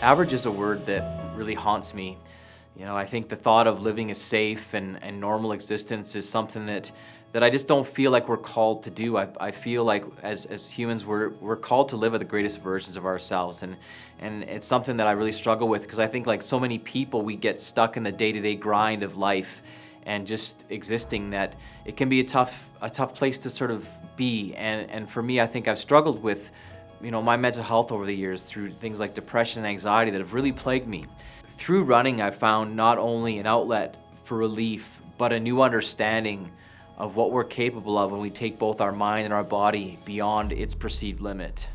Average is a word that really haunts me. You know, I think the thought of living a safe and normal existence is something that I just don't feel like we're called to do. I feel like as humans we're called to live at the greatest versions of ourselves, and it's something that I really struggle with, because I think, like so many people, we get stuck in the day-to-day grind of life and just existing, that it can be a tough place to sort of be. And for me, I think I've struggled with, you know, my mental health over the years through things like depression and anxiety that have really plagued me. Through running, I've found not only an outlet for relief, but a new understanding of what we're capable of when we take both our mind and our body beyond its perceived limit.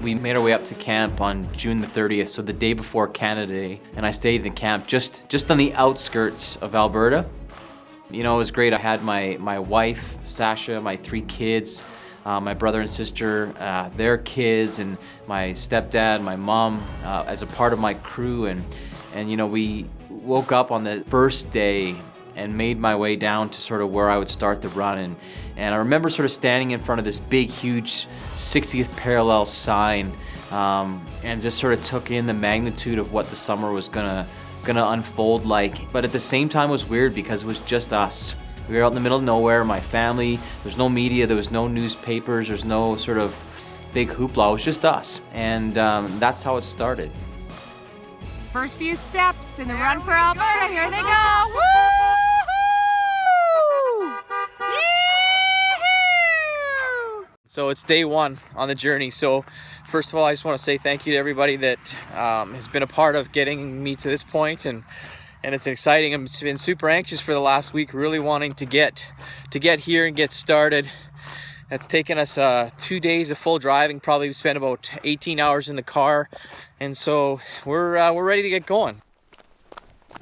We made our way up to camp on June the 30th, so the day before Canada Day, and I stayed in camp just on the outskirts of Alberta. You know, it was great. I had my wife, Sasha, my 3 kids, my brother and sister, their kids, and my stepdad, my mom, as a part of my crew. And you know, we woke up on the first day and made my way down to sort of where I would start the run. And I remember sort of standing in front of this big, huge 60th parallel sign, and just sort of took in the magnitude of what the summer was gonna unfold like. But at the same time, it was weird because it was just us. We were out in the middle of nowhere, my family. There's no media, there was no newspapers, there's no sort of big hoopla. It was just us, and that's how it started. First few steps in the run for Alberta. Here they go. Woo! So it's day 1 on the journey. So first of all, I just want to say thank you to everybody that has been a part of getting me to this point, and it's exciting. I've been super anxious for the last week, really wanting to get here and get started. It's taken us 2 days of full driving. Probably spent about 18 hours in the car, and so we're ready to get going.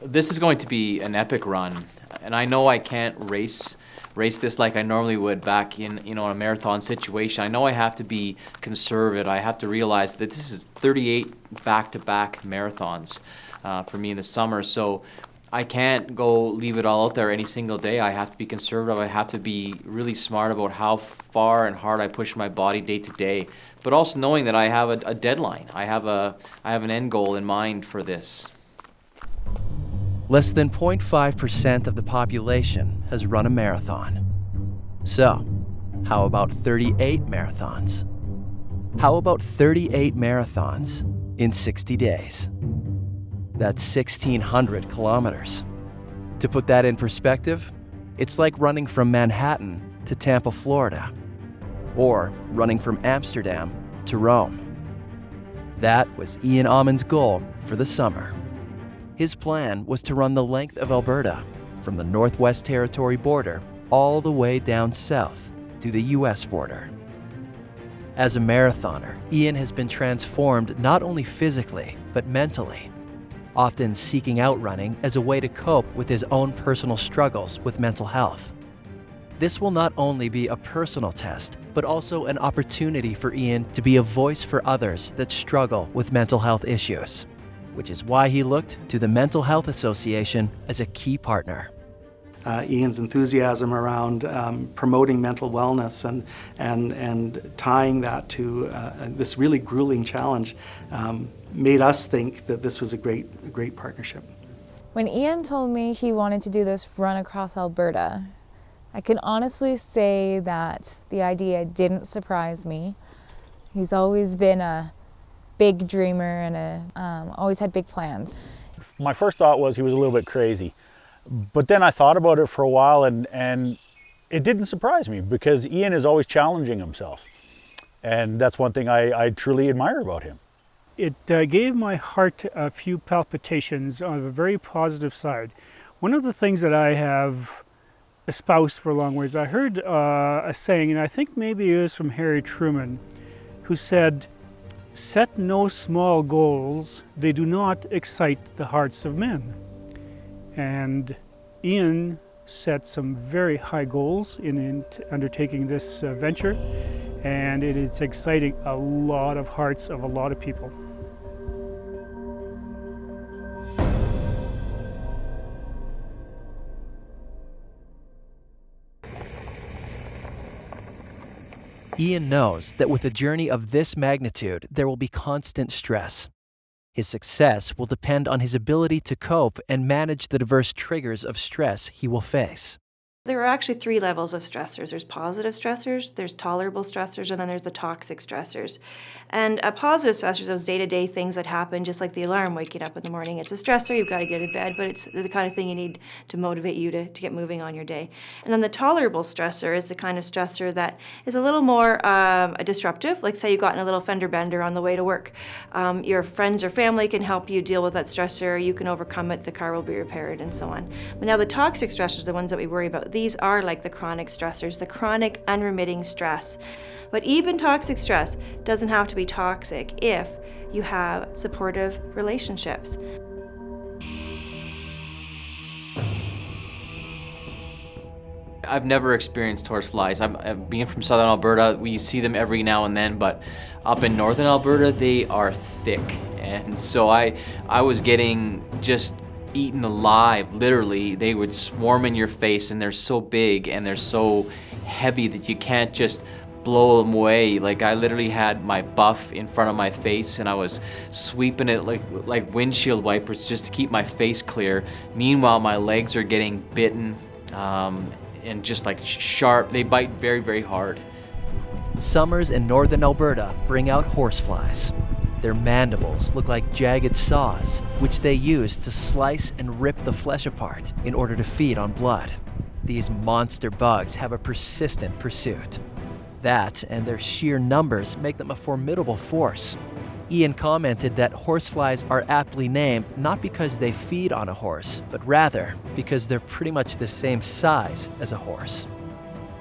This is going to be an epic run, and I know I can't race this like I normally would back in, you know, a marathon situation. I know I have to be conservative. I have to realize that this is 38 back-to-back marathons for me in the summer. So I can't go leave it all out there any single day. I have to be conservative. I have to be really smart about how far and hard I push my body day to day, but also knowing that I have a deadline. I have an end goal in mind for this. Less than 0.5% of the population has run a marathon. So, how about 38 marathons? How about 38 marathons in 60 days? That's 1,600 kilometers. To put that in perspective, it's like running from Manhattan to Tampa, Florida, or running from Amsterdam to Rome. That was Ian Amund's goal for the summer. His plan was to run the length of Alberta, from the Northwest Territory border all the way down south to the US border. As a marathoner, Ian has been transformed not only physically, but mentally, often seeking out running as a way to cope with his own personal struggles with mental health. This will not only be a personal test, but also an opportunity for Ian to be a voice for others that struggle with mental health issues, which is why he looked to the Mental Health Association as a key partner. Ian's enthusiasm around promoting mental wellness and tying that to this really grueling challenge made us think that this was a great partnership. When Ian told me he wanted to do this run across Alberta, I can honestly say that the idea didn't surprise me. He's always been a big dreamer and always had big plans. My first thought was he was a little bit crazy, but then I thought about it for a while, and it didn't surprise me because Ian is always challenging himself, and that's one thing I truly admire about him. It gave my heart a few palpitations on a very positive side. One of the things that I have espoused for a long ways, I heard a saying, and I think maybe it was from Harry Truman, who said, "Set no small goals, they do not excite the hearts of men." And Ian set some very high goals in undertaking this venture, and it is exciting a lot of hearts of a lot of people. Ian knows that with a journey of this magnitude, there will be constant stress. His success will depend on his ability to cope and manage the diverse triggers of stress he will face. There are actually 3 levels of stressors. There's positive stressors, there's tolerable stressors, and then there's the toxic stressors. And positive stressors are those day-to-day things that happen, just like the alarm waking up in the morning. It's a stressor, you've got to get to bed, but it's the kind of thing you need to motivate you to get moving on your day. And then the tolerable stressor is the kind of stressor that is a little more disruptive. Like say you got in a little fender bender on the way to work. Your friends or family can help you deal with that stressor, you can overcome it, the car will be repaired, and so on. But now the toxic stressors, the ones that we worry about, these are like the chronic stressors, the chronic unremitting stress. But even toxic stress doesn't have to be toxic if you have supportive relationships. I've never experienced horseflies. Being from southern Alberta, we see them every now and then, but up in northern Alberta, they are thick. And so I was getting just eaten alive, literally. They would swarm in your face, and they're so big and they're so heavy that you can't just blow them away. Like I literally had my buff in front of my face and I was sweeping it like windshield wipers just to keep my face clear. Meanwhile, my legs are getting bitten and just like sharp. They bite very, very hard. Summers in northern Alberta bring out horseflies. Their mandibles look like jagged saws, which they use to slice and rip the flesh apart in order to feed on blood. These monster bugs have a persistent pursuit. That and their sheer numbers make them a formidable force. Ian commented that horseflies are aptly named not because they feed on a horse, but rather because they're pretty much the same size as a horse.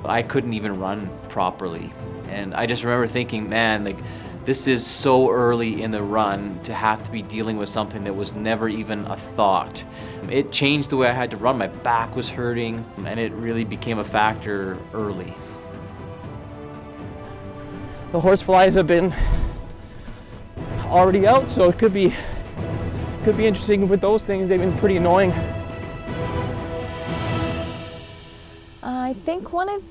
I couldn't even run properly. And I just remember thinking, man, like, this is so early in the run to have to be dealing with something that was never even a thought. It changed the way I had to run. My back was hurting, and it really became a factor early. The horseflies have been already out, so it could be interesting with those things. They've been pretty annoying. I think one of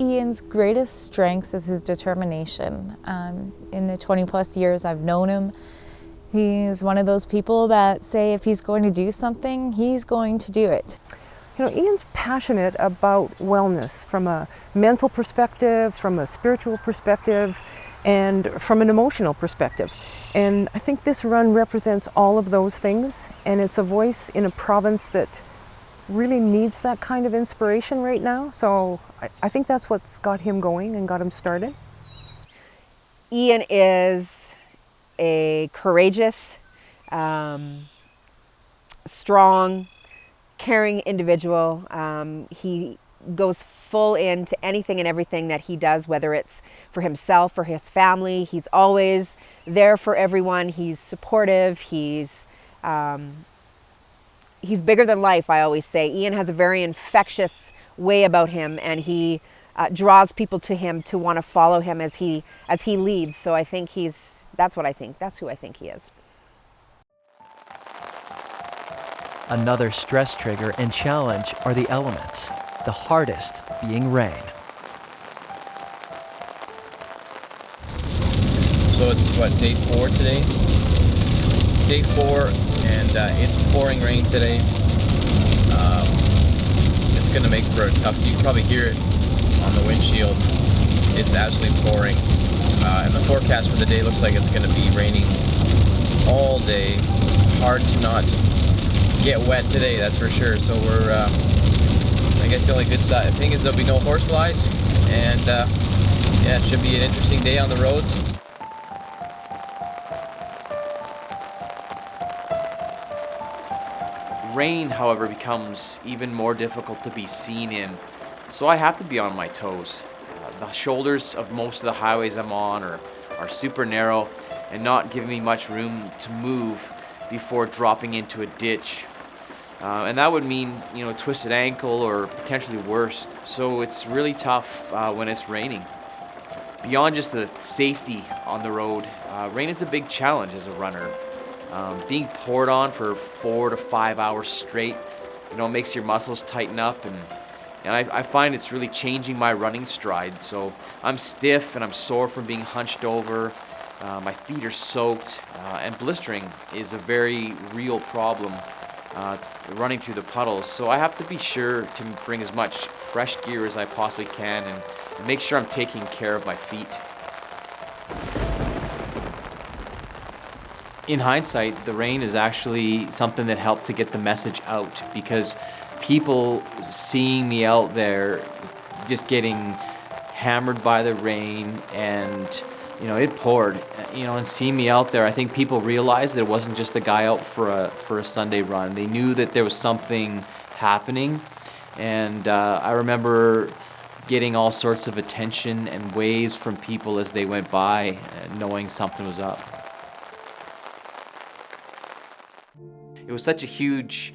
Ian's greatest strengths is his determination. In the 20 plus years I've known him, he's one of those people that say if he's going to do something, he's going to do it. You know, Ian's passionate about wellness from a mental perspective, from a spiritual perspective, and from an emotional perspective. And I think this run represents all of those things, and it's a voice in a province that really needs that kind of inspiration right now. So I think that's what's got him going and got him started. Ian is a courageous, strong, caring individual. He goes full into anything and everything that he does, whether it's for himself or his family. He's always there for everyone. He's supportive. He's bigger than life, I always say. Ian has a very infectious way about him, and he draws people to him to want to follow him as he leads. So I think that's who I think he is. Another stress trigger and challenge are the elements, the hardest being rain. So it's what, day 4 today? Day 4, and it's pouring rain today. It's gonna make for a tough, you can probably hear it on the windshield. It's absolutely pouring. And the forecast for the day looks like it's gonna be raining all day. Hard to not get wet today, that's for sure. So we're, I guess the only good thing is there'll be no horseflies, and yeah, it should be an interesting day on the roads. Rain, however, becomes even more difficult to be seen in, so I have to be on my toes. The shoulders of most of the highways I'm on are super narrow and not giving me much room to move before dropping into a ditch. And that would mean, you know, a twisted ankle or potentially worse. So it's really tough when it's raining. Beyond just the safety on the road, rain is a big challenge as a runner. Being poured on for 4 to 5 hours straight, you know, makes your muscles tighten up, and And I find it's really changing my running stride. So I'm stiff and I'm sore from being hunched over. My feet are soaked, and blistering is a very real problem running through the puddles. So I have to be sure to bring as much fresh gear as I possibly can and make sure I'm taking care of my feet. In hindsight, the rain is actually something that helped to get the message out, because people seeing me out there just getting hammered by the rain, and it poured, and seeing me out there, I think people realized that it wasn't just a guy out for a Sunday run. They knew that there was something happening, and I remember getting all sorts of attention and waves from people as they went by, knowing something was up. It was such a huge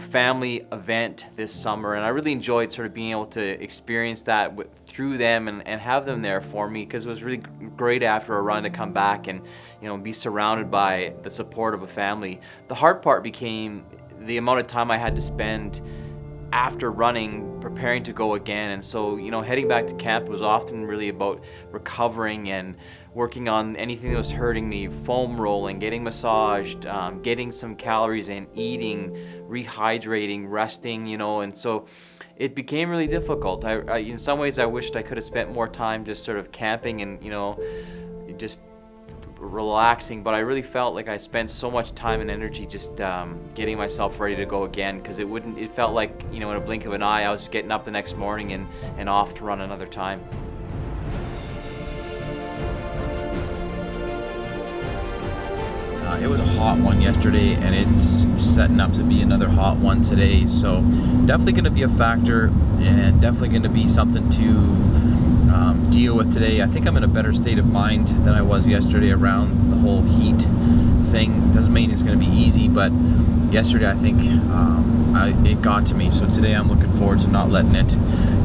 family event this summer, and I really enjoyed sort of being able to experience that through them and have them there for me, because it was really great after a run to come back and be surrounded by the support of a family. The hard part became the amount of time I had to spend after running preparing to go again. And so heading back to camp was often really about recovering and working on anything that was hurting me, foam rolling, getting massaged, getting some calories in, eating, rehydrating, resting, and so it became really difficult. I in some ways I wished I could have spent more time just sort of camping and just relaxing, but I really felt like I spent so much time and energy just getting myself ready to go again, because it felt like in a blink of an eye I was getting up the next morning and off to run another time. It was a hot one yesterday, and it's setting up to be another hot one today, so definitely going to be a factor and definitely going to be something to deal with today. I think I'm in a better state of mind than I was yesterday around the whole heat thing. Doesn't mean it's going to be easy, but yesterday I think it got to me, so today I'm looking forward to not letting it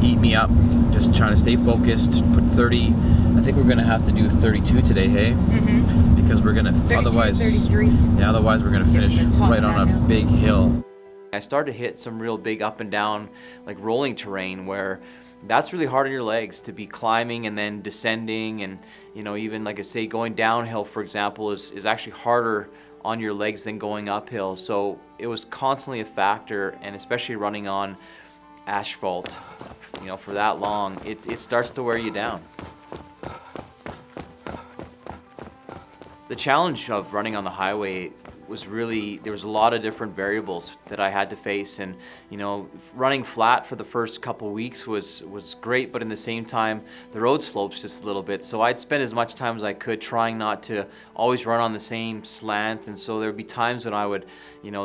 eat me up, just trying to stay focused, put 30, I think we're going to have to do 32 today, hey? Mm-hmm. Because we're going to, otherwise 33. Yeah, otherwise we're going to finish right on a big hill. I started to hit some real big up and down, like rolling terrain, where that's really hard on your legs to be climbing and then descending, and even like I say, going downhill, for example, is actually harder on your legs than going uphill. So it was constantly a factor, and especially running on asphalt, for that long, it starts to wear you down. The challenge of running on the highway was really, there was a lot of different variables that I had to face, and running flat for the first couple weeks was great, but in the same time the road slopes just a little bit, so I'd spend as much time as I could trying not to always run on the same slant, and so there'd be times when I would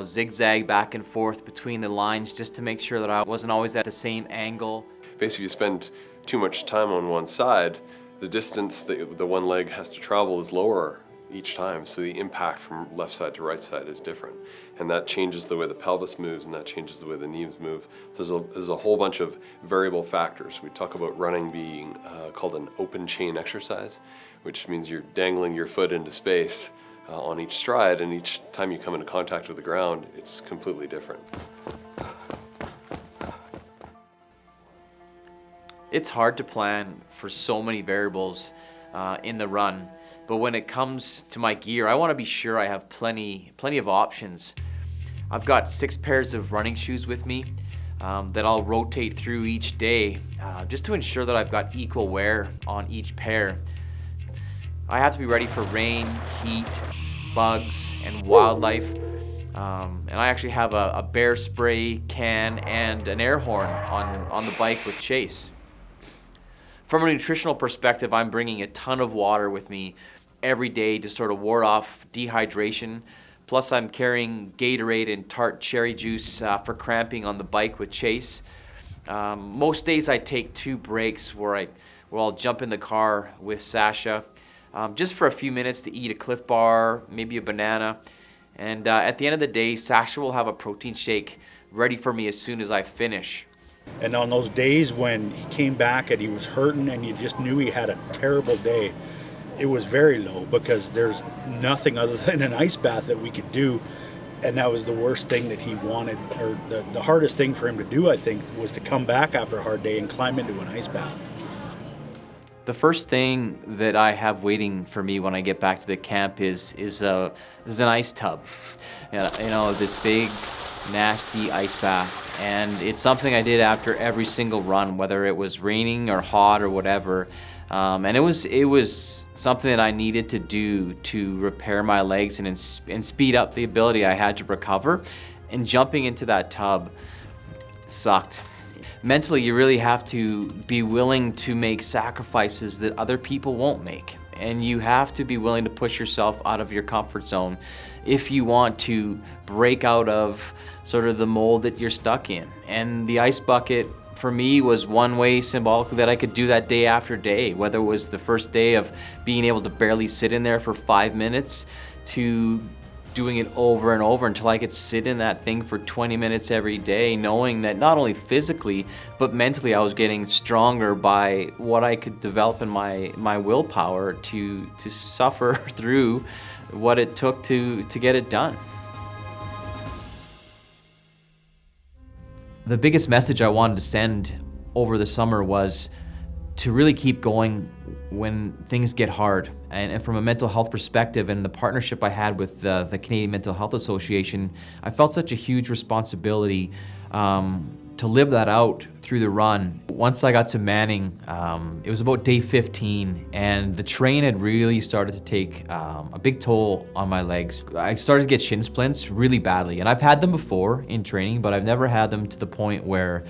zigzag back and forth between the lines just to make sure that I wasn't always at the same angle. Basically, you spend too much time on one side, the distance that the one leg has to travel is lower each time, so the impact from left side to right side is different, and that changes the way the pelvis moves, and that changes the way the knees move. So there's a whole bunch of variable factors. We talk about running being called an open chain exercise, which means you're dangling your foot into space on each stride, and each time you come into contact with the ground, it's completely different. It's hard to plan for so many variables in the run. But when it comes to my gear, I want to be sure I have plenty of options. I've got 6 pairs of running shoes with me that I'll rotate through each day just to ensure that I've got equal wear on each pair. I have to be ready for rain, heat, bugs, and wildlife. And I actually have a bear spray can and an air horn on the bike with Chase. From a nutritional perspective, I'm bringing a ton of water with me every day to sort of ward off dehydration. Plus I'm carrying Gatorade and tart cherry juice for cramping on the bike with Chase. Most days I take 2 breaks where I'll jump in the car with Sasha just for a few minutes to eat a Cliff Bar, maybe a banana. And at the end of the day, Sasha will have a protein shake ready for me as soon as I finish. And on those days when he came back and he was hurting and you just knew he had a terrible day, it was very low, because there's nothing other than an ice bath that we could do, And that was the worst thing that he wanted, or the hardest thing for him to do, I think, was to come back after a hard day and climb into an ice bath. The first thing that I have waiting for me when I get back to the camp is an ice tub. You know, this big, nasty ice bath. And it's something I did after every single run, whether it was raining or hot or whatever. And it was something that I needed to do to repair my legs and speed up the ability I had to recover. And jumping into that tub sucked. Mentally, you really have to be willing to make sacrifices that other people won't make. And you have to be willing to push yourself out of your comfort zone if you want to break out of sort of the mold that you're stuck in. And the ice bucket for me was one way symbolically that I could do that day after day, whether it was the first day of being able to barely sit in there for 5 minutes to doing it over and over until I could sit in that thing for 20 minutes every day, knowing that not only physically, but mentally I was getting stronger by what I could develop in my willpower to suffer through what it took to get it done. The biggest message I wanted to send over the summer was to really keep going when things get hard. And from a mental health perspective and the partnership I had with the Canadian Mental Health Association, I felt such a huge responsibility to live that out through the run. Once I got to Manning, it was about day 15, and the train had really started to take a big toll on my legs. I started to get shin splints really badly, and I've had them before in training, but I've never had them to the point where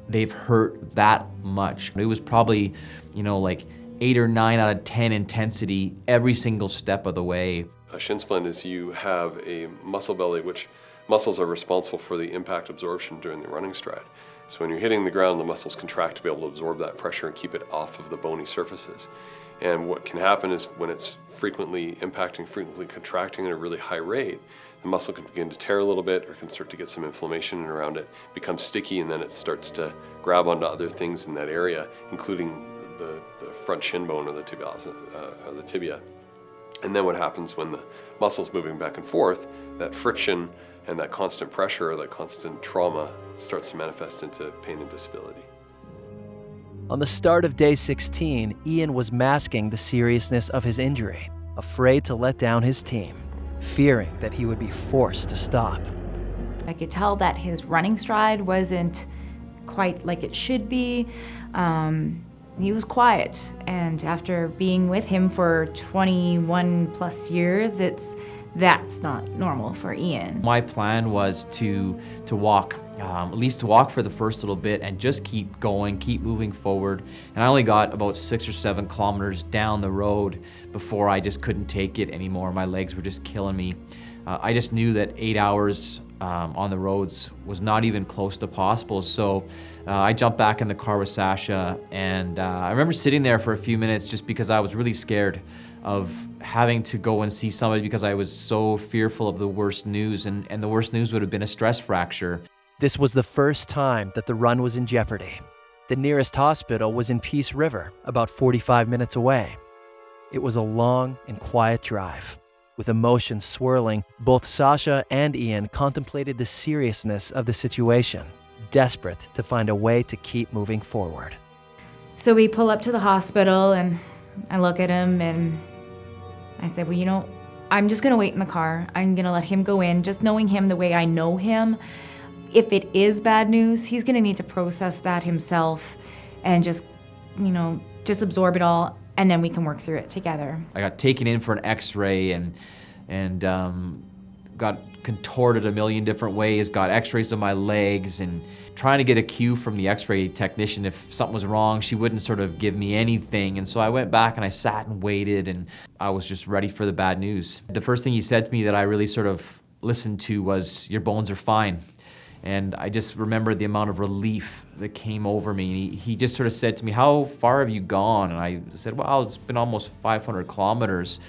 they've hurt that much. It was probably, like 8 or 9 out of 10 intensity every single step of the way. A shin splint is you have a muscle belly, which muscles are responsible for the impact absorption during the running stride. So when you're hitting the ground, the muscles contract to be able to absorb that pressure and keep it off of the bony surfaces. And what can happen is when it's frequently impacting, frequently contracting at a really high rate, the muscle can begin to tear a little bit or can start to get some inflammation around it, becomes sticky, and then it starts to grab onto other things in that area, including the front shin bone or the tibia. And then what happens when the muscle's moving back and forth, that friction and that constant pressure or that constant trauma starts to manifest into pain and disability. On the start of day 16, Ian was masking the seriousness of his injury, afraid to let down his team, fearing that he would be forced to stop. I could tell that his running stride wasn't quite like it should be. He was quiet, and after being with him for 21 plus years, that's not normal for Ian. My plan was to walk, at least to walk for the first little bit and just keep going, keep moving forward. And I only got about 6 or 7 kilometers down the road before I just couldn't take it anymore. My legs were just killing me. I just knew that 8 hours on the roads was not even close to possible. So I jumped back in the car with Sasha, and I remember sitting there for a few minutes just because I was really scared of having to go and see somebody because I was so fearful of the worst news, and the worst news would have been a stress fracture. This was the first time that the run was in jeopardy. The nearest hospital was in Peace River, about 45 minutes away. It was a long and quiet drive. With emotions swirling, both Sasha and Ian contemplated the seriousness of the situation, desperate to find a way to keep moving forward. So we pull up to the hospital, and I look at him and I said, well, I'm just gonna wait in the car. I'm gonna let him go in. Just knowing him the way I know him, if it is bad news, he's gonna need to process that himself and just absorb it all, and then we can work through it together. I got taken in for an x-ray and got contorted a million different ways, got x-rays of my legs, and trying to get a cue from the x-ray technician if something was wrong. She wouldn't sort of give me anything. And so I went back and I sat and waited, and I was just ready for the bad news. The first thing he said to me that I really sort of listened to was, "Your bones are fine." And I just remembered the amount of relief that came over me. He just sort of said to me, "How far have you gone?" And I said, "Well, it's been almost 500 kilometers.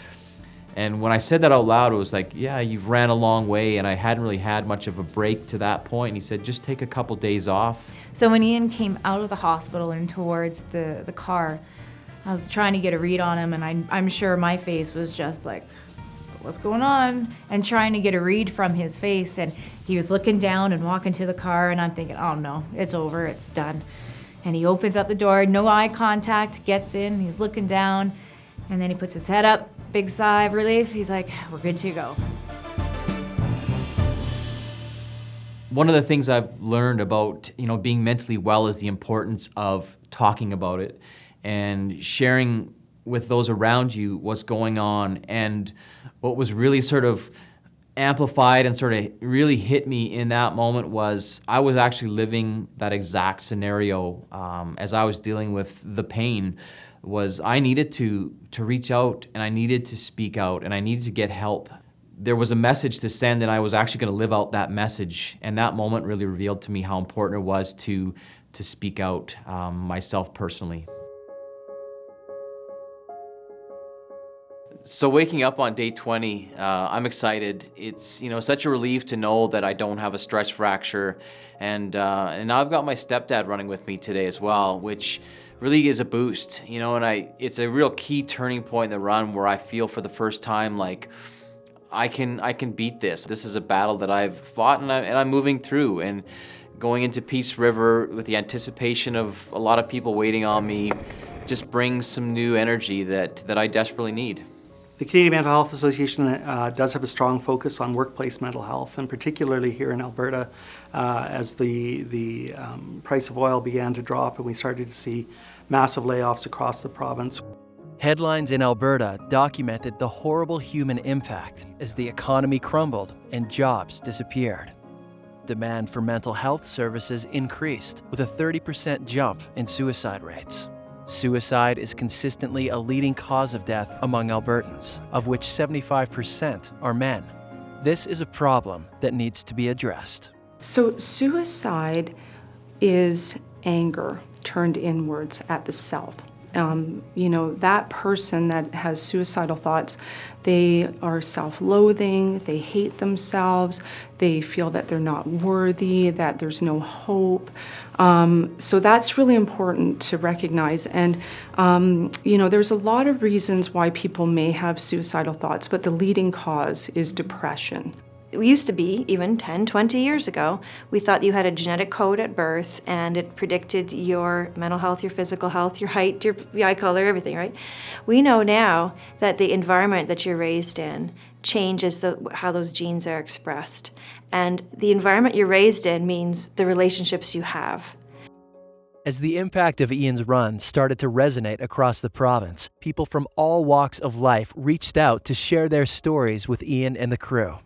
And when I said that out loud, it was like, "Yeah, you've ran a long way," and I hadn't really had much of a break to that point. And he said, "Just take a couple days off." So when Ian came out of the hospital and towards the car, I was trying to get a read on him, and I'm sure my face was just like, what's going on? And trying to get a read from his face. And he was looking down and walking to the car, and I'm thinking, oh no, it's over, it's done. And he opens up the door, no eye contact, gets in, he's looking down, and then he puts his head up, big sigh of relief. He's like, we're good to go. One of the things I've learned about, being mentally well is the importance of talking about it and sharing with those around you what's going on. And what was really sort of amplified and sort of really hit me in that moment was I was actually living that exact scenario as I was dealing with the pain. Was I needed to reach out, and I needed to speak out, and I needed to get help. There was a message to send, and I was actually going to live out that message. And that moment really revealed to me how important it was to speak out myself personally. So waking up on day 20, I'm excited. It's such a relief to know that I don't have a stress fracture, and now I've got my stepdad running with me today as well, which really is a boost. And it's a real key turning point in the run where I feel for the first time like I can beat this. This is a battle that I've fought and I'm moving through, and going into Peace River with the anticipation of a lot of people waiting on me just brings some new energy that I desperately need. The Canadian Mental Health Association does have a strong focus on workplace mental health, and particularly here in Alberta, as the price of oil began to drop and we started to see massive layoffs across the province. Headlines in Alberta documented the horrible human impact as the economy crumbled and jobs disappeared. Demand for mental health services increased, with a 30% jump in suicide rates. Suicide is consistently a leading cause of death among Albertans, of which 75% are men. This is a problem that needs to be addressed. So suicide is anger turned inwards at the self. That person that has suicidal thoughts, they are self-loathing, they hate themselves, they feel that they're not worthy, that there's no hope. So that's really important to recognize. And, there's a lot of reasons why people may have suicidal thoughts, but the leading cause is depression. It used to be, even 10, 20 years ago, we thought you had a genetic code at birth and it predicted your mental health, your physical health, your height, your eye color, everything, right? We know now that the environment that you're raised in changes how those genes are expressed. And the environment you're raised in means the relationships you have. As the impact of Ian's run started to resonate across the province, people from all walks of life reached out to share their stories with Ian and the crew.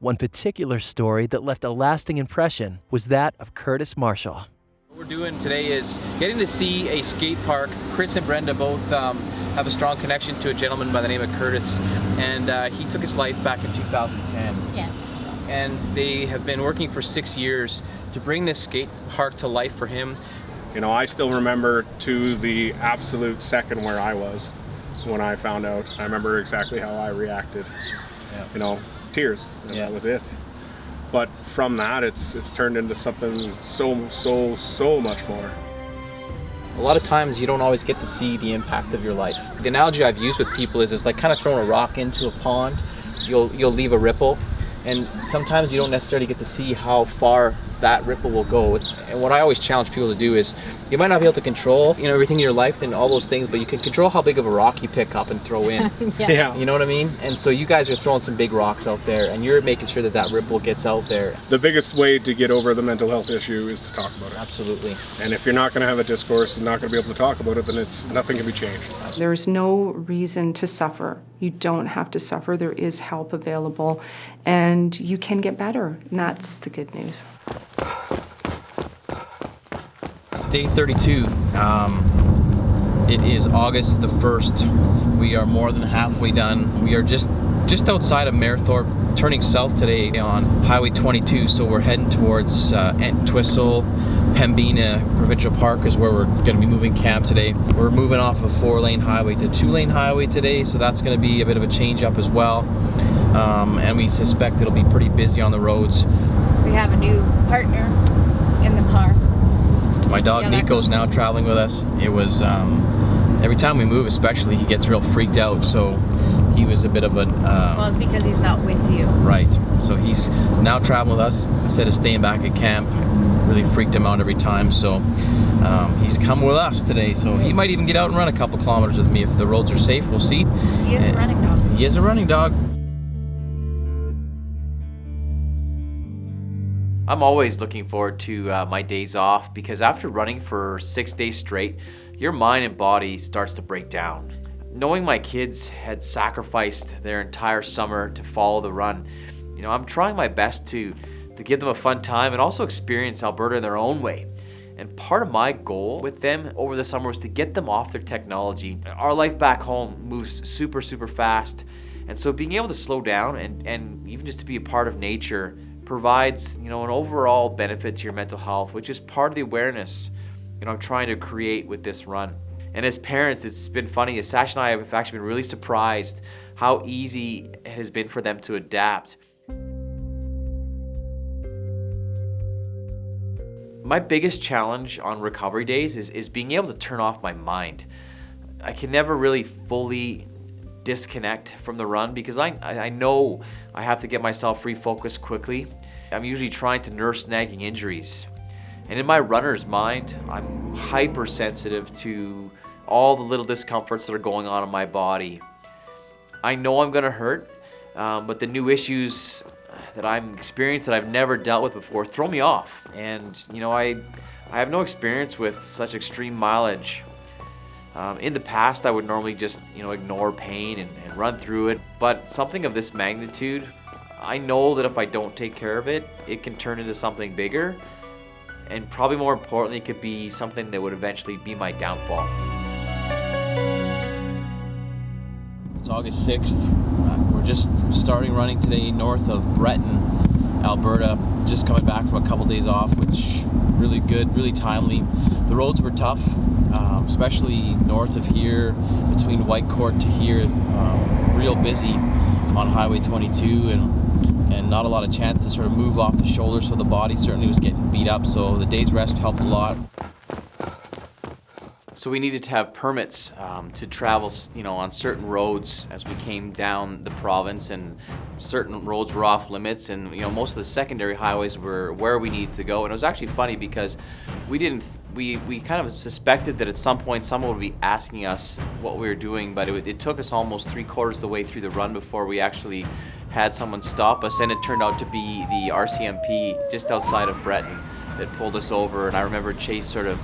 One particular story that left a lasting impression was that of Curtis Marshall. What we're doing today is getting to see a skate park. Chris and Brenda both have a strong connection to a gentleman by the name of Curtis, and he took his life back in 2010. Yes. And they have been working for 6 years to bring this skate park to life for him. I still remember to the absolute second where I was when I found out. I remember exactly how I reacted. Yeah. Tears, and that was it. But from that, it's turned into something so much more. A lot of times you don't always get to see the impact of your life. The analogy I've used with people is it's like kind of throwing a rock into a pond. You'll leave a ripple, and sometimes you don't necessarily get to see how far that ripple will go. And what I always challenge people to do is, you might not be able to control, everything in your life and all those things, but you can control how big of a rock you pick up and throw in. Yeah. You know what I mean? And so you guys are throwing some big rocks out there, and you're making sure that ripple gets out there. The biggest way to get over the mental health issue is to talk about it. Absolutely. And if you're not going to have a discourse and not going to be able to talk about it, then nothing can be changed. There's no reason to suffer. You don't have to suffer. There is help available, and you can get better, and that's the good news. It's day 32. It is August the 1st. We are more than halfway done. We are just outside of Mayerthorpe, turning south today on Highway 22, so we're heading towards Entwistle. Pembina Provincial Park is where we're going to be moving camp today. We're moving off a 4-lane highway to 2-lane highway today, so that's going to be a bit of a change up as well. And we suspect it'll be pretty busy on the roads. We have a new partner in the car. My dog Nico's now traveling with us. It was every time we move, especially, he gets real freaked out. So he was a bit of a... Well, it's because he's not with you. Right. So he's now traveling with us instead of staying back at camp. Really freaked him out every time. So he's come with us today. So he might even get out and run a couple kilometers with me if the roads are safe. We'll see. He is a running dog. He is a running dog. I'm always looking forward to my days off because after running for 6 days straight, your mind and body starts to break down. Knowing my kids had sacrificed their entire summer to follow the run, you know, I'm trying my best to give them a fun time and also experience Alberta in their own way. And part of my goal with them over the summer was to get them off their technology. Our life back home moves super, super fast. And so being able to slow down and even just to be a part of nature provides, you know, an overall benefit to your mental health, which is part of the awareness, you know, I'm trying to create with this run. And as parents, it's been funny. Sash and I have actually been really surprised how easy it has been for them to adapt. My biggest challenge on recovery days is being able to turn off my mind. I can never really fully disconnect from the run because I know I have to get myself refocused quickly. I'm usually trying to nurse nagging injuries. And in my runner's mind, I'm hypersensitive to all the little discomforts that are going on in my body. I know I'm gonna hurt, but the new issues that I'm experiencing that I've never dealt with before throw me off. And you know, I have no experience with such extreme mileage. In the past, I would normally just, you know, ignore pain and run through it. But something of this magnitude, I know that if I don't take care of it, it can turn into something bigger. And probably more importantly, it could be something that would eventually be my downfall. It's August 6th. We're just starting running today north of Breton, Alberta. Just coming back from a couple days off, which really good, really timely. The roads were tough, especially north of here, between Whitecourt to here, real busy on Highway 22 and not a lot of chance to sort of move off the shoulder, so the body certainly was getting beat up, so the day's rest helped a lot. So we needed to have permits to travel, you know, on certain roads as we came down the province, and certain roads were off limits, and you know, most of the secondary highways were where we needed to go. And it was actually funny because we kind of suspected that at some point someone would be asking us what we were doing, but it took us almost 3/4 of the way through the run before we actually had someone stop us, and it turned out to be the RCMP just outside of Breton that pulled us over. And I remember Chase sort of,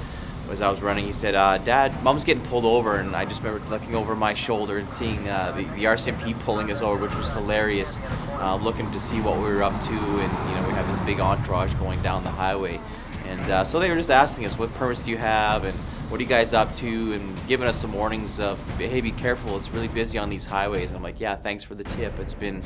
as I was running, he said, Dad, Mom's getting pulled over. And I just remember looking over my shoulder and seeing the RCMP pulling us over, which was hilarious, looking to see what we were up to. And you know, we have this big entourage going down the highway. And so they were just asking us, what permits do you have, and what are you guys up to, and giving us some warnings of, hey, be careful, it's really busy on these highways. And I'm like, yeah, thanks for the tip. It's been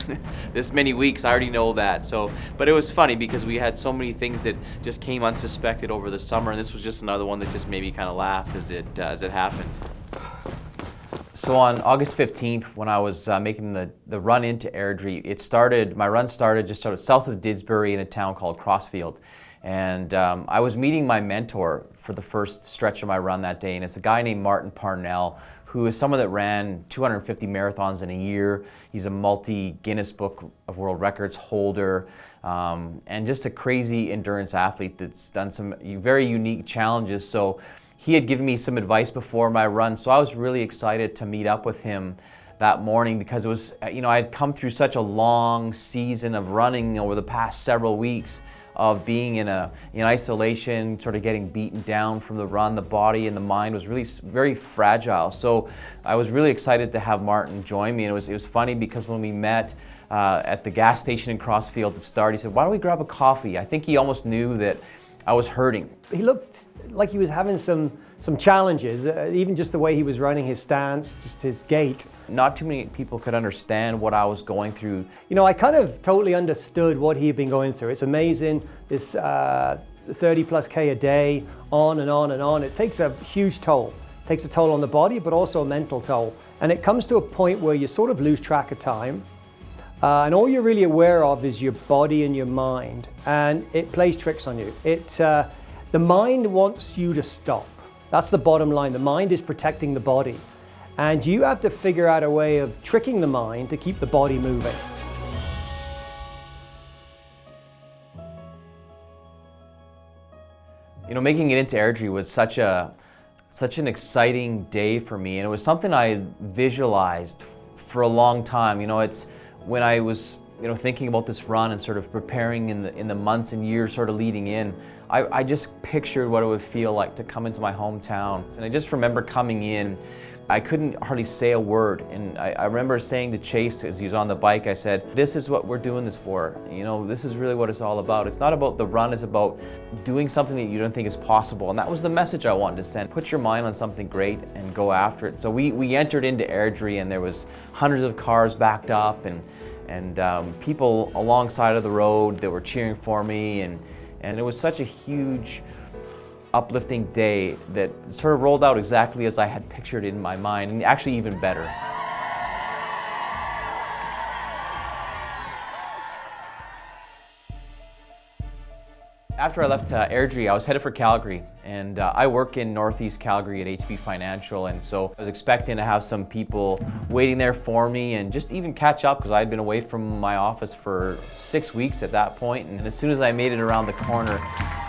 this many weeks, I already know that. So, but it was funny because we had so many things that just came unsuspected over the summer, and this was just another one that just made me kind of laugh as it happened. So on August 15th, when I was making the run into Airdrie, my run started just south of Didsbury in a town called Crossfield. And I was meeting my mentor for the first stretch of my run that day, and it's a guy named Martin Parnell, who is someone that ran 250 marathons in a year. He's a multi-Guinness Book of World Records holder, and just a crazy endurance athlete that's done some very unique challenges. So he had given me some advice before my run, so I was really excited to meet up with him that morning because it was, you know, I had come through such a long season of running over the past several weeks, of being in isolation, sort of getting beaten down from the run. The body and the mind was really very fragile. So I was really excited to have Martin join me. And it was funny because when we met at the gas station in Crossfield to start, he said, why don't we grab a coffee? I think he almost knew that I was hurting. He looked like he was having some challenges, even just the way he was running, his stance, just his gait. Not too many people could understand what I was going through. You know, I kind of totally understood what he'd been going through. It's amazing, this 30 plus K a day, on and on and on. It takes a huge toll. It takes a toll on the body, but also a mental toll. And it comes to a point where you sort of lose track of time. And all you're really aware of is your body and your mind. And it plays tricks on you. The mind wants you to stop. That's the bottom line. The mind is protecting the body. And you have to figure out a way of tricking the mind to keep the body moving. You know, making it into Airdrie was such an exciting day for me, and it was something I visualized for a long time. You know, it's when I was, you know, thinking about this run and sort of preparing in the months and years sort of leading in, I just pictured what it would feel like to come into my hometown. And I just remember coming in, I couldn't hardly say a word, and I remember saying to Chase as he was on the bike, I said, this is what we're doing this for. You know, this is really what it's all about. It's not about the run, it's about doing something that you don't think is possible. And that was the message I wanted to send. Put your mind on something great and go after it. So we entered into Airdrie, and there was hundreds of cars backed up, and people alongside of the road that were cheering for me, and it was such a huge, uplifting day that sort of rolled out exactly as I had pictured it in my mind, and actually even better. After I left Airdrie, I was headed for Calgary, and I work in Northeast Calgary at HB Financial, and so I was expecting to have some people waiting there for me and just even catch up, because I had been away from my office for 6 weeks at that point. And as soon as I made it around the corner,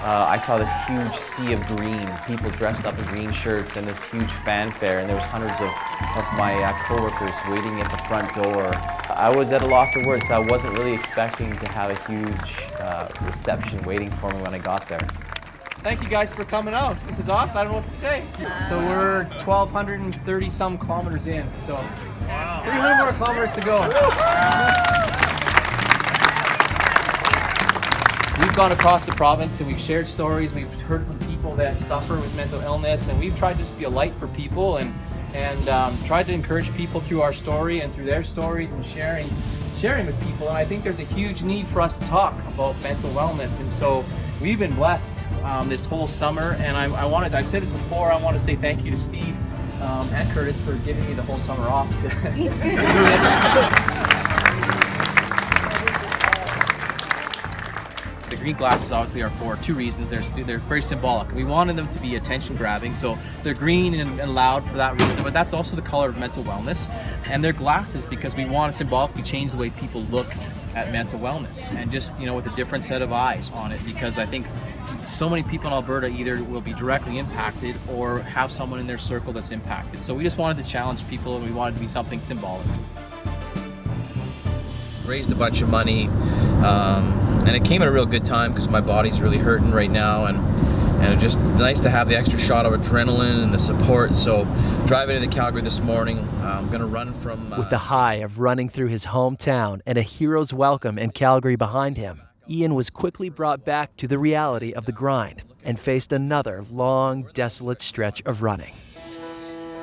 I saw this huge sea of green, people dressed up in green shirts, and this huge fanfare, and there was hundreds of my coworkers waiting at the front door. I was at a loss of words, because I wasn't really expecting to have a huge reception waiting for me when I got there. Thank you guys for coming out. This is awesome. I don't know what to say. So we're 1,230 some kilometers in. So 300 more kilometers to go. We've gone across the province and we've shared stories. We've heard from people that suffer with mental illness, and we've tried to just be a light for people and tried to encourage people through our story and through their stories and sharing with people. And I think there's a huge need for us to talk about mental wellness. And so we've been blessed this whole summer. And I've said this before, I want to say thank you to Steve and Curtis for giving me the whole summer off to do this. The green glasses obviously are for two reasons. They're very symbolic. We wanted them to be attention grabbing, so they're green and loud for that reason, but that's also the color of mental wellness. And they're glasses because we want to symbolically change the way people look at mental wellness, and just, you know, with a different set of eyes on it, because I think so many people in Alberta either will be directly impacted or have someone in their circle that's impacted. So we just wanted to challenge people, and we wanted to be something symbolic. Raised a bunch of money, and it came at a real good time because my body's really hurting right now, and it was just nice to have the extra shot of adrenaline and the support. So driving into Calgary this morning, I'm gonna run from... With the high of running through his hometown and a hero's welcome in Calgary behind him, Ian was quickly brought back to the reality of the grind and faced another long, desolate stretch of running.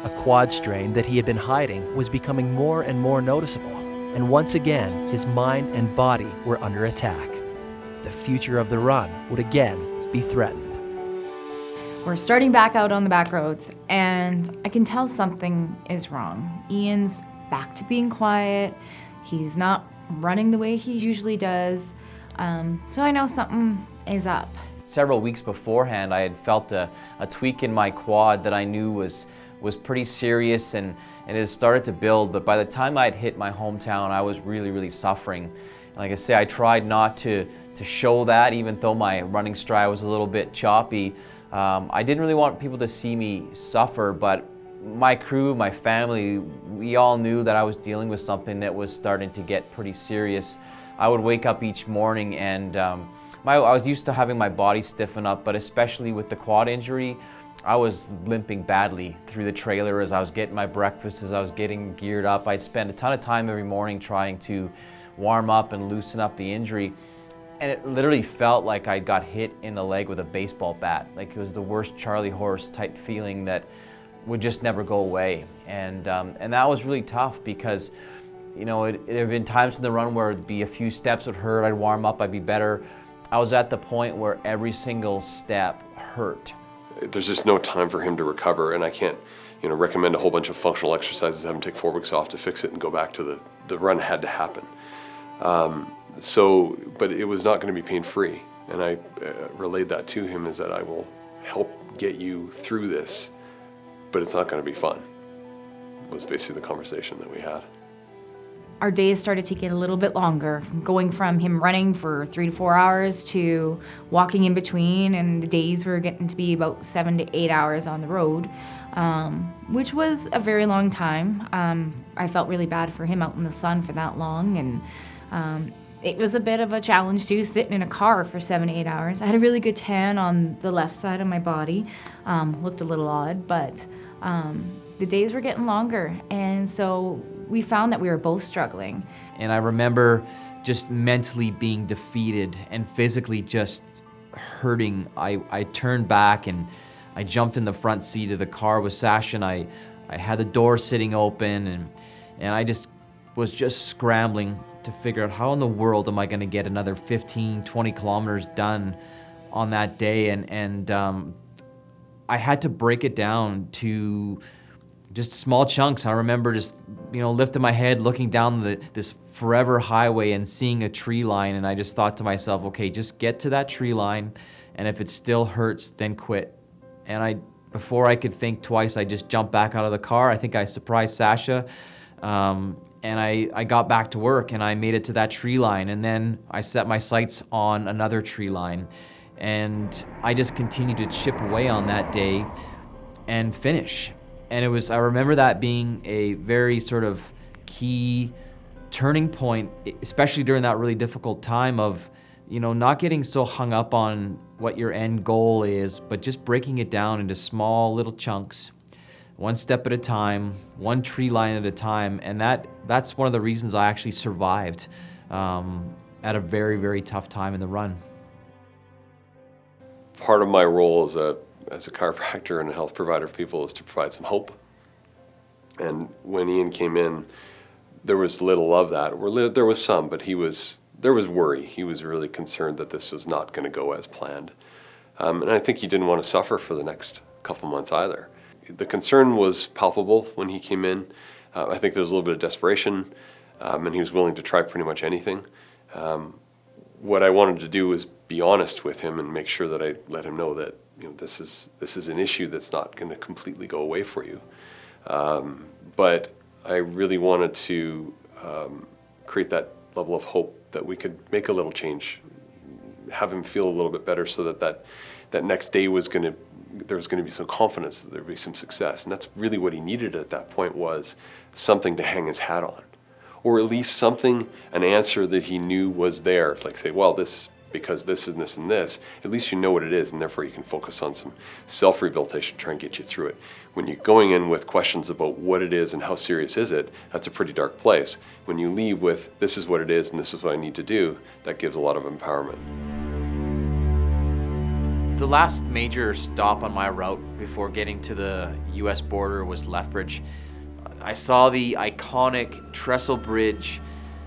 A quad strain that he had been hiding was becoming more and more noticeable. And once again, his mind and body were under attack. The future of the run would again be threatened. We're starting back out on the back roads, and I can tell something is wrong. Ian's back to being quiet. He's not running the way he usually does. So I know something is up. Several weeks beforehand, I had felt a tweak in my quad that I knew was pretty serious, and it had started to build, but by the time I'd hit my hometown, I was really suffering. And like I say, I tried not to show that, even though my running stride was a little bit choppy. I didn't really want people to see me suffer, but my crew, my family, we all knew that I was dealing with something that was starting to get pretty serious. I would wake up each morning and I was used to having my body stiffen up, but especially with the quad injury, I was limping badly through the trailer as I was getting my breakfast, as I was getting geared up. I'd spend a ton of time every morning trying to warm up and loosen up the injury. And it literally felt like I got hit in the leg with a baseball bat. Like it was the worst Charlie horse type feeling that would just never go away. And that was really tough because, you know, there have been times in the run where it'd be a few steps would hurt, I'd warm up, I'd be better. I was at the point where every single step hurt. There's just no time for him to recover, and I can't, you know, recommend a whole bunch of functional exercises, have him take 4 weeks off to fix it and go back to the run had to happen. But it was not going to be pain-free, and I relayed that to him, is that I will help get you through this, but it's not going to be fun. was basically the conversation that we had. Our days started to get a little bit longer, going from him running for 3 to 4 hours to walking in between, and the days were getting to be about 7 to 8 hours on the road, which was a very long time. I felt really bad for him out in the sun for that long, and it was a bit of a challenge too, sitting in a car for 7 to 8 hours. I had a really good tan on the left side of my body, looked a little odd, but the days were getting longer, and so we found that we were both struggling. And I remember just mentally being defeated and physically just hurting. I turned back and I jumped in the front seat of the car with Sasha, and I had the door sitting open, and I just was just scrambling to figure out how in the world am I going to get another 15, 20 kilometers done on that day. And I had to break it down to just small chunks. I remember just, lifting my head, looking down this forever highway and seeing a tree line, and I just thought to myself, okay, just get to that tree line, and if it still hurts, then quit. And before I could think twice, I just jumped back out of the car. I think I surprised Sasha, and I got back to work, and I made it to that tree line, and then I set my sights on another tree line, and I just continued to chip away on that day and finish. And I remember that being a very sort of key turning point, especially during that really difficult time of, not getting so hung up on what your end goal is, but just breaking it down into small little chunks, one step at a time, one tree line at a time. And that's one of the reasons I actually survived at a very, very tough time in the run. Part of my role as a chiropractor and a health provider for people is to provide some hope. And when Ian came in, there was little of that. There was some, but there was worry. He was really concerned that this was not going to go as planned. And I think he didn't want to suffer for the next couple months either. The concern was palpable when he came in. I think there was a little bit of desperation, and he was willing to try pretty much anything. What I wanted to do was be honest with him and make sure that I let him know that this is an issue that's not going to completely go away for you. But I really wanted to create that level of hope that we could make a little change, have him feel a little bit better, so that next day there was going to be some confidence that there would be some success. And that's really what he needed at that point, was something to hang his hat on, or at least something, an answer that he knew was there. Like say, well, this because this and this and this, at least you know what it is, and therefore you can focus on some self-rehabilitation, try and get you through it. When you're going in with questions about what it is and how serious is it, that's a pretty dark place. When you leave with, this is what it is and this is what I need to do, that gives a lot of empowerment. The last major stop on my route before getting to the US border was Lethbridge. I saw the iconic trestle bridge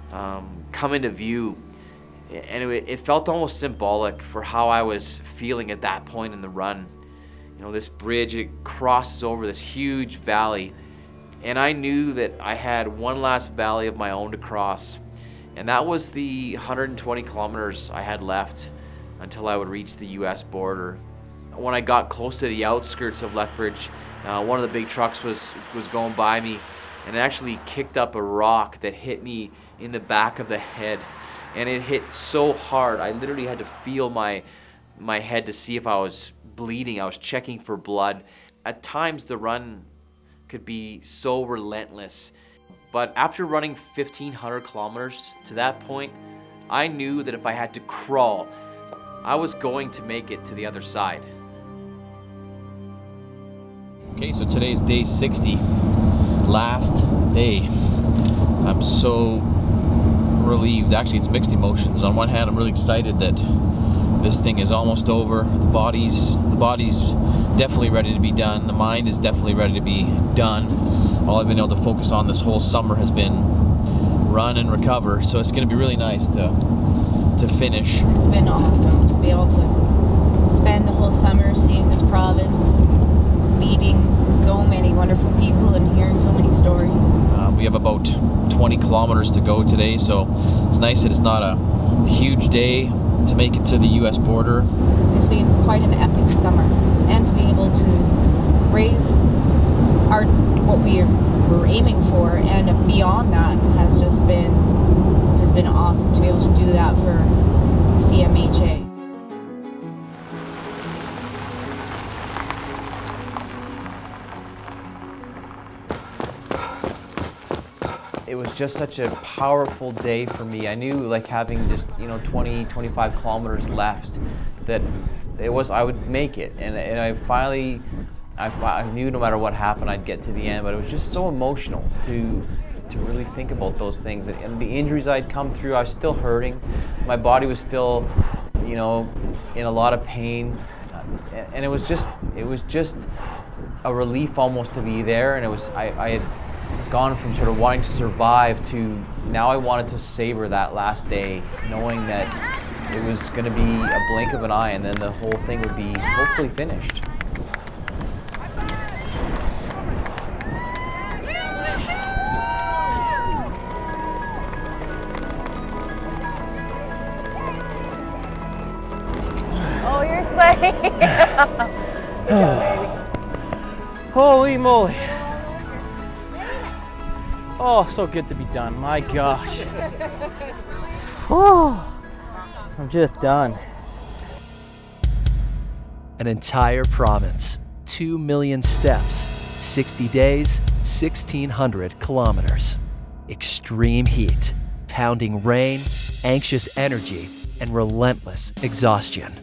come into view, and it felt almost symbolic for how I was feeling at that point in the run. This bridge, it crosses over this huge valley, and I knew that I had one last valley of my own to cross, and that was the 120 kilometers I had left until I would reach the US border. When I got close to the outskirts of Lethbridge, one of the big trucks was going by me, and it actually kicked up a rock that hit me in the back of the head. And it hit so hard, I literally had to feel my head to see if I was bleeding. I was checking for blood. At times the run could be so relentless. But after running 1,500 kilometers to that point, I knew that if I had to crawl, I was going to make it to the other side. Okay, so today's day 60, last day. I'm so relieved. Actually, it's mixed emotions. On one hand, I'm really excited that this thing is almost over. The body's definitely ready to be done. The mind is definitely ready to be done. All I've been able to focus on this whole summer has been run and recover. So it's going to be really nice to finish. It's been awesome to be able to spend the whole summer seeing this province, meeting so many wonderful people and hearing so many stories. We have about 20 kilometers to go today, so it's nice that it's not a huge day to make it to the US border. It's been quite an epic summer, and to be able to raise what we we're aiming for, and beyond that has been awesome to be able to do that for CMHA. It was just such a powerful day for me. I knew, like, having just 20, 25 kilometers left, that I would make it, and I knew no matter what happened I'd get to the end. But it was just so emotional to really think about those things, and the injuries I'd come through. I was still hurting. My body was still, in a lot of pain, and it was just a relief almost to be there. And I had gone from sort of wanting to survive to now I wanted to savor that last day, knowing that it was going to be a blink of an eye, and then the whole thing would be hopefully finished. Oh, you're sweating. Holy moly. Oh, so good to be done. My gosh. Oh, I'm just done. An entire province, 2 million steps, 60 days, 1,600 kilometers. Extreme heat, pounding rain, anxious energy, and relentless exhaustion.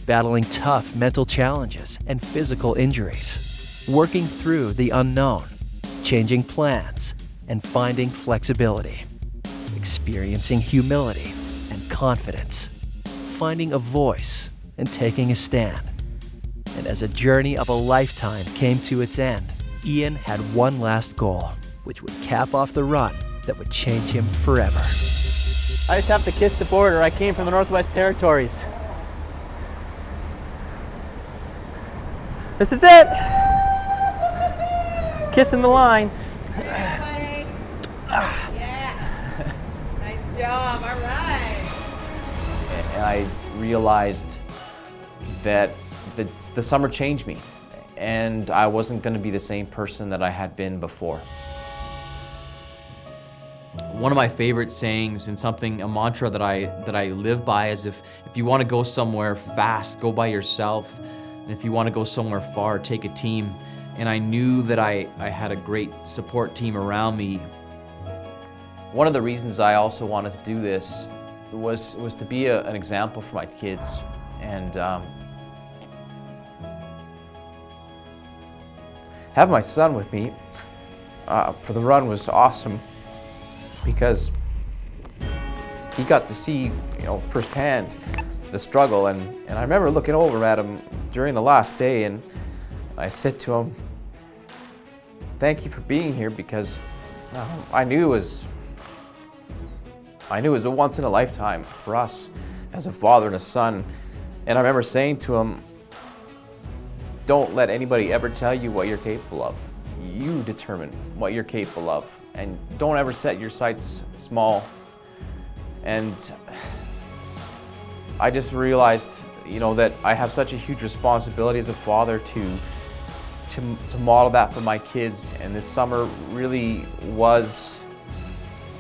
Battling tough mental challenges and physical injuries. Working through the unknown, changing plans, and finding flexibility. Experiencing humility and confidence. Finding a voice and taking a stand. And as a journey of a lifetime came to its end, Ian had one last goal, which would cap off the run that would change him forever. I just have to kiss the border. I came from the Northwest Territories. This is it! Kissing the line. Yeah. Nice job. All right. And I realized that the summer changed me, and I wasn't going to be the same person that I had been before. One of my favorite sayings, and a mantra that I live by, is if you want to go somewhere fast, go by yourself. And if you want to go somewhere far, take a team. And I knew that I had a great support team around me. One of the reasons I also wanted to do this was to be an example for my kids. And have my son with me for the run was awesome, because he got to see, firsthand the struggle. And I remember looking over at him during the last day, and I said to him, "Thank you for being here, because I knew it was a once in a lifetime for us as a father and a son." And I remember saying to him, "Don't let anybody ever tell you what you're capable of. You determine what you're capable of, and don't ever set your sights small." And I just realized, that I have such a huge responsibility as a father to model that for my kids. And this summer really was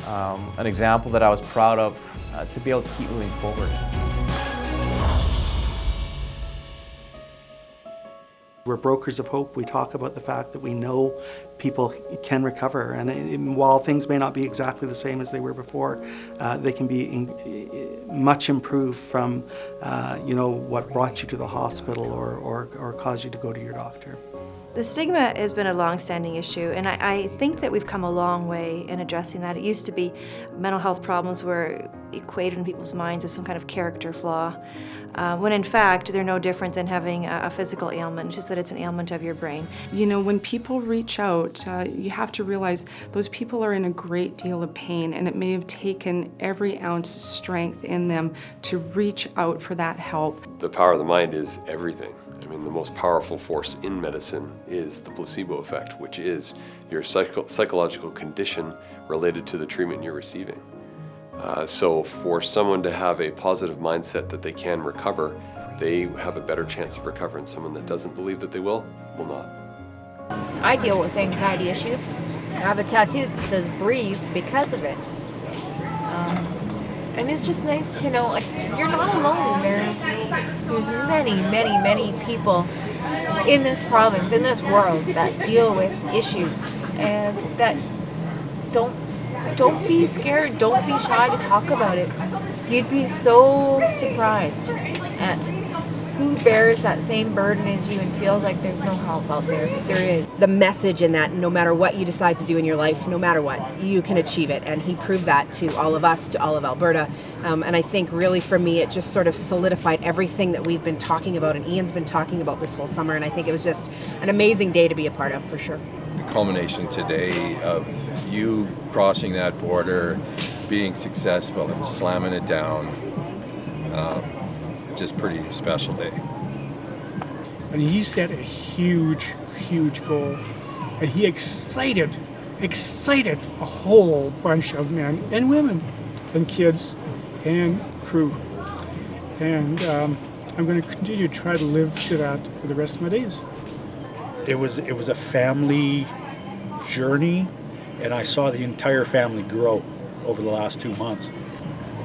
an example that I was proud of, to be able to keep moving forward. We're brokers of hope. We talk about the fact that we know people can recover, and while things may not be exactly the same as they were before, they can be much improved from what brought you to the hospital or caused you to go to your doctor. The stigma has been a long-standing issue, and I think that we've come a long way in addressing that. It used to be mental health problems were equated in people's minds as some kind of character flaw, when in fact they're no different than having a physical ailment. It's just that it's an ailment of your brain. When people reach out, you have to realize those people are in a great deal of pain, and it may have taken every ounce of strength in them to reach out for that help. The power of the mind is everything. The most powerful force in medicine is the placebo effect, which is your psychological condition related to the treatment you're receiving. So for someone to have a positive mindset that they can recover, they have a better chance of recovering. Someone that doesn't believe that they will not. I deal with anxiety issues. I have a tattoo that says breathe because of it. And it's just nice to know like, you're not alone. There's many people in this province, in this world, that deal with issues and that don't be scared, don't be shy to talk about it. You'd be so surprised at who bears that same burden as you and feels like there's no help out there, but there is. The message in that no matter what you decide to do in your life, no matter what, you can achieve it. And he proved that to all of us, to all of Alberta. And I think really for me, it just sort of solidified everything that we've been talking about and Ian's been talking about this whole summer. And I think it was just an amazing day to be a part of, for sure. The culmination today of you crossing that border, being successful and slamming it down, just pretty special day. And he set a huge goal. And he excited a whole bunch of men and women and kids and crew. And I'm going to continue to try to live to that for the rest of my days. It was a family journey, and I saw the entire family grow over the last 2 months.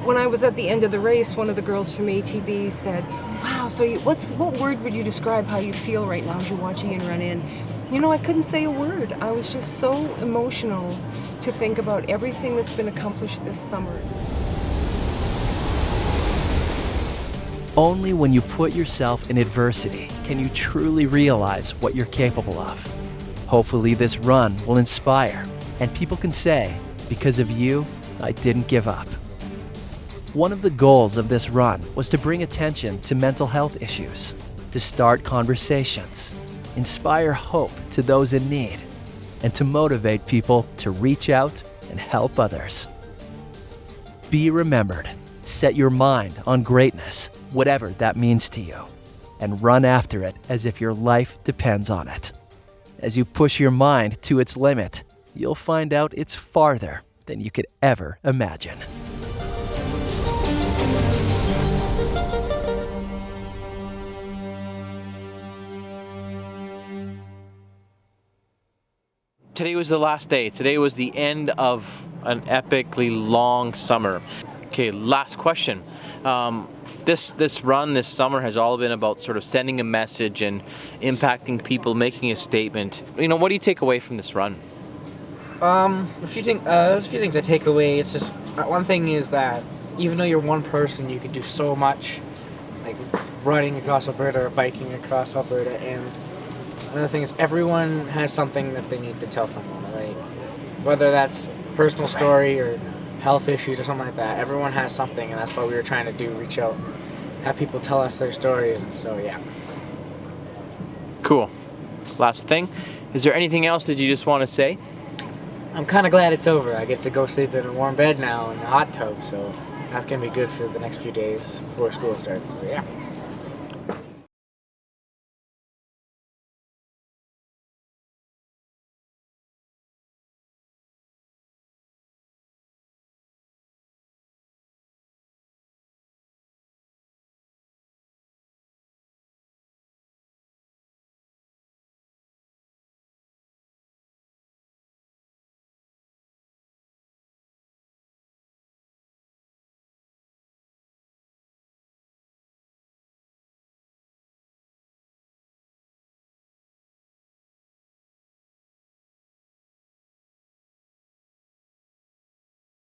When I was at the end of the race, one of the girls from ATB said, wow, so what word would you describe how you feel right now as you're watching Ian run in? You know, I couldn't say a word. I was just so emotional to think about everything that's been accomplished this summer. Only when you put yourself in adversity can you truly realize what you're capable of. Hopefully this run will inspire, and people can say, because of you, I didn't give up. One of the goals of this run was to bring attention to mental health issues, to start conversations, inspire hope to those in need, and to motivate people to reach out and help others. Be remembered. Set your mind on greatness, whatever that means to you, and run after it as if your life depends on it. As you push your mind to its limit, you'll find out it's farther than you could ever imagine. Today was the last day. Today was the end of an epically long summer. Okay, last question. This run this summer has all been about sort of sending a message and impacting people, making a statement. You know, what do you take away from this run? There's a few things I take away. It's just one thing is that even though you're one person, you can do so much, like running across Alberta or biking across Alberta. And another thing is everyone has something that they need to tell someone, right? Whether that's personal story or health issues or something like that. Everyone has something, and that's what we were trying to do, reach out, have people tell us their stories, and so yeah. Cool. Last thing, is there anything else that you just want to say? I'm kind of glad it's over. I get to go sleep in a warm bed now in a hot tub, so that's going to be good for the next few days before school starts, so yeah.